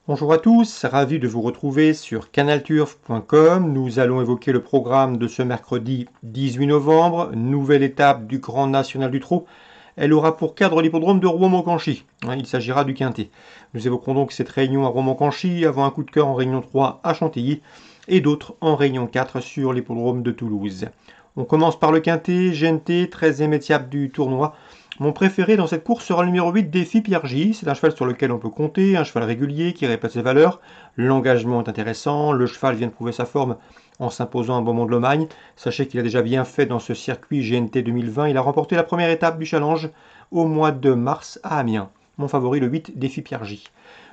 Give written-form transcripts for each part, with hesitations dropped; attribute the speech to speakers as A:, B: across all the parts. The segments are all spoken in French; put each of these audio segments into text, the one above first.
A: Bonjour à tous, ravi de vous retrouver sur canalturf.com. Nous allons évoquer le programme de ce mercredi 18 novembre, nouvelle étape du Grand National du Trot. Elle aura pour cadre l'hippodrome de Rouen-Montcanchy. Il s'agira du Quintet. Nous évoquerons donc cette réunion à Rouen-Montcanchy avant un coup de cœur en réunion 3 à Chantilly et d'autres en réunion 4 sur l'hippodrome de Toulouse. On commence par le Quintet, GNT, 13e étape du tournoi. Mon préféré dans cette course sera le numéro 8, Défi Pierre J. C'est un cheval sur lequel on peut compter, un cheval régulier qui répète ses valeurs. L'engagement est intéressant, le cheval vient de prouver sa forme en s'imposant un Beaumont de Lomagne. Sachez qu'il a déjà bien fait dans ce circuit GNT 2020. Il a remporté la première étape du challenge au mois de mars à Amiens. Mon favori, le 8, Défi Pierre J.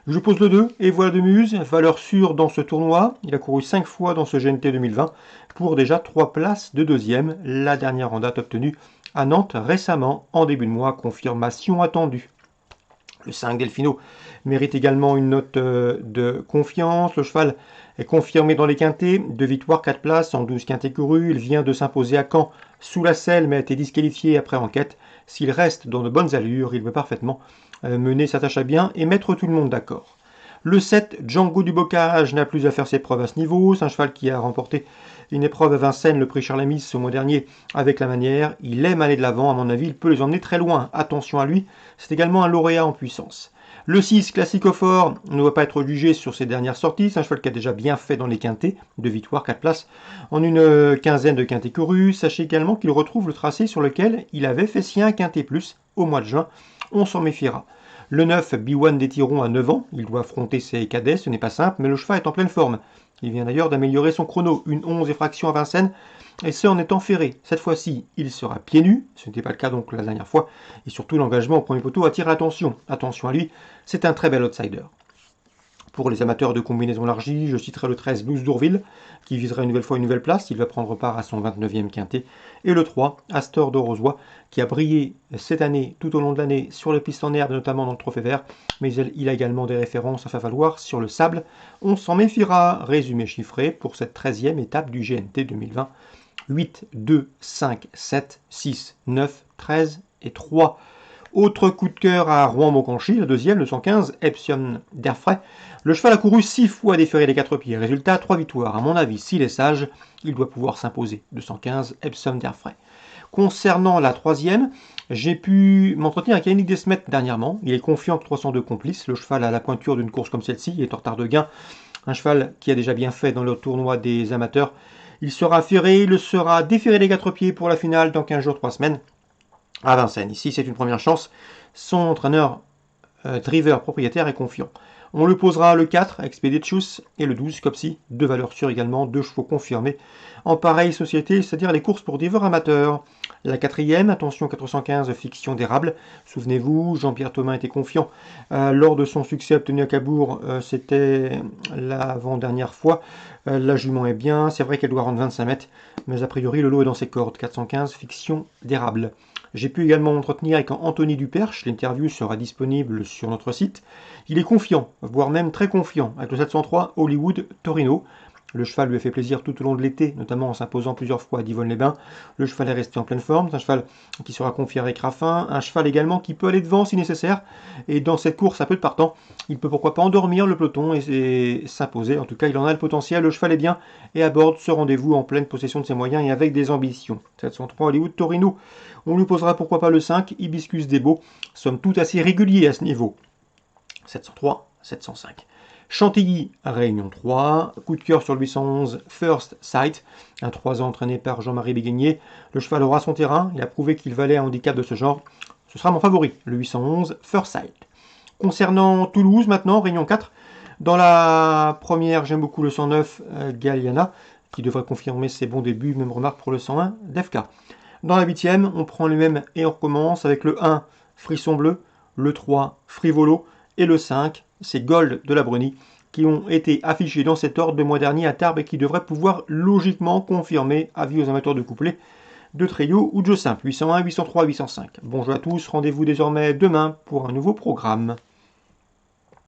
A: Je pose le 2, et voilà de Muse, valeur sûre dans ce tournoi. Il a couru 5 fois dans ce GNT 2020 pour déjà 3 places de deuxième, la dernière en date obtenue à Nantes récemment, en début de mois, confirmation attendue. Le 5 Delfino mérite également une note de confiance. Le cheval est confirmé dans les quintés, 2 victoires, 4 places en 12 quintés courus. Il vient de s'imposer à Caen sous la selle, mais a été disqualifié après enquête. S'il reste dans de bonnes allures, il peut parfaitement mener sa tâche à bien et mettre tout le monde d'accord. Le 7, Django du Bocage, n'a plus à faire ses preuves à ce niveau. C'est un cheval qui a remporté une épreuve à Vincennes, le prix Charles-Amis au mois dernier, avec la manière. Il aime aller de l'avant, à mon avis, il peut les emmener très loin. Attention à lui, c'est également un lauréat en puissance. Le 6, Classicophore, ne doit pas être jugé sur ses dernières sorties. C'est un cheval qui a déjà bien fait dans les quintés, 2 victoires, 4 places, en une quinzaine de quintés courus. Sachez également qu'il retrouve le tracé sur lequel il avait fait sien quinté plus au mois de juin. On s'en méfiera. Le 9, B1 des Tirons à 9 ans, il doit affronter ses cadets, ce n'est pas simple, mais le cheval est en pleine forme. Il vient d'ailleurs d'améliorer son chrono, une 11 et fraction à Vincennes, et ce en étant ferré. Cette fois-ci, il sera pieds nus, ce n'était pas le cas donc la dernière fois, et surtout l'engagement au premier poteau attire l'attention. Attention à lui, c'est un très bel outsider. Pour les amateurs de combinaisons élargies, je citerai le 13 Blues d'Ourville, qui visera une nouvelle fois une nouvelle place. Il va prendre part à son 29e quintet. Et le 3, Astor de Rosoy, qui a brillé cette année, tout au long de l'année, sur les pistes en herbe, notamment dans le Trophée Vert. Mais il a également des références à faire valoir sur le sable. On s'en méfiera. Résumé chiffré pour cette 13e étape du GNT 2020. 8, 2, 5, 7, 6, 9, 13 et 3. Autre coup de cœur à Rouen-Montcanchy, le deuxième, le 115, Epsion d'Airfray. Le cheval a couru 6 fois déféré les 4 pieds. Résultat, 3 victoires. À mon avis, s'il est sage, il doit pouvoir s'imposer. 215, Epsom d'Airfray. Concernant la troisième, j'ai pu m'entretenir avec Yannick Desmet dernièrement. Il est confiant que 302 complices. Le cheval à la pointure d'une course comme celle-ci, il est en retard de gain. Un cheval qui a déjà bien fait dans le tournoi des amateurs. Il sera ferré, il sera déféré les 4 pieds pour la finale dans 15 jours, 3 semaines. À Vincennes. Ici, c'est une première chance. Son entraîneur, driver propriétaire, est confiant. On le posera le 4, Expeditious, et le 12, Copsy, 2 valeurs sûres également, 2 chevaux confirmés en pareille société, c'est-à-dire les courses pour divers amateurs. La quatrième, attention 415, Fiction d'érable. Souvenez-vous, Jean-Pierre Thomas était confiant lors de son succès obtenu à Cabourg, c'était l'avant-dernière fois. La jument est bien, c'est vrai qu'elle doit rendre 25 mètres, mais a priori le lot est dans ses cordes. 415, Fiction d'érable. J'ai pu également m'entretenir avec Anthony Duperche, l'interview sera disponible sur notre site. Il est confiant, voire même très confiant, avec le 703 Hollywood Torino. Le cheval lui a fait plaisir tout au long de l'été, notamment en s'imposant plusieurs fois à Divonne-les-Bains. Le cheval est resté en pleine forme, c'est un cheval qui sera confié avec Raffin, un cheval également qui peut aller devant si nécessaire. Et dans cette course à peu de partant, il peut pourquoi pas endormir le peloton et s'imposer. En tout cas, il en a le potentiel, le cheval est bien et aborde ce rendez-vous en pleine possession de ses moyens et avec des ambitions. 703 Hollywood Torino. On lui posera pourquoi pas le 5, Hibiscus Debo, somme toute assez régulier à ce niveau. 703, 705. Chantilly, Réunion 3, coup de cœur sur le 811, First Sight, un 3 ans entraîné par Jean-Marie Béguigné. Le cheval aura son terrain, il a prouvé qu'il valait un handicap de ce genre. Ce sera mon favori, le 811, First Sight. Concernant Toulouse maintenant, Réunion 4, dans la première, j'aime beaucoup le 109, Galliana, qui devrait confirmer ses bons débuts, même remarque pour le 101, Defka. Dans la 8e, on prend les mêmes et on recommence avec le 1, Frisson Bleu, le 3, Frivolo, et le 5, c'est Gold de la Bruni, qui ont été affichés dans cet ordre le mois dernier à Tarbes et qui devraient pouvoir logiquement confirmer, avis aux amateurs de couplet, de trio ou de jeu simple, 801, 803, 805. Bonjour à tous, rendez-vous désormais demain pour un nouveau programme.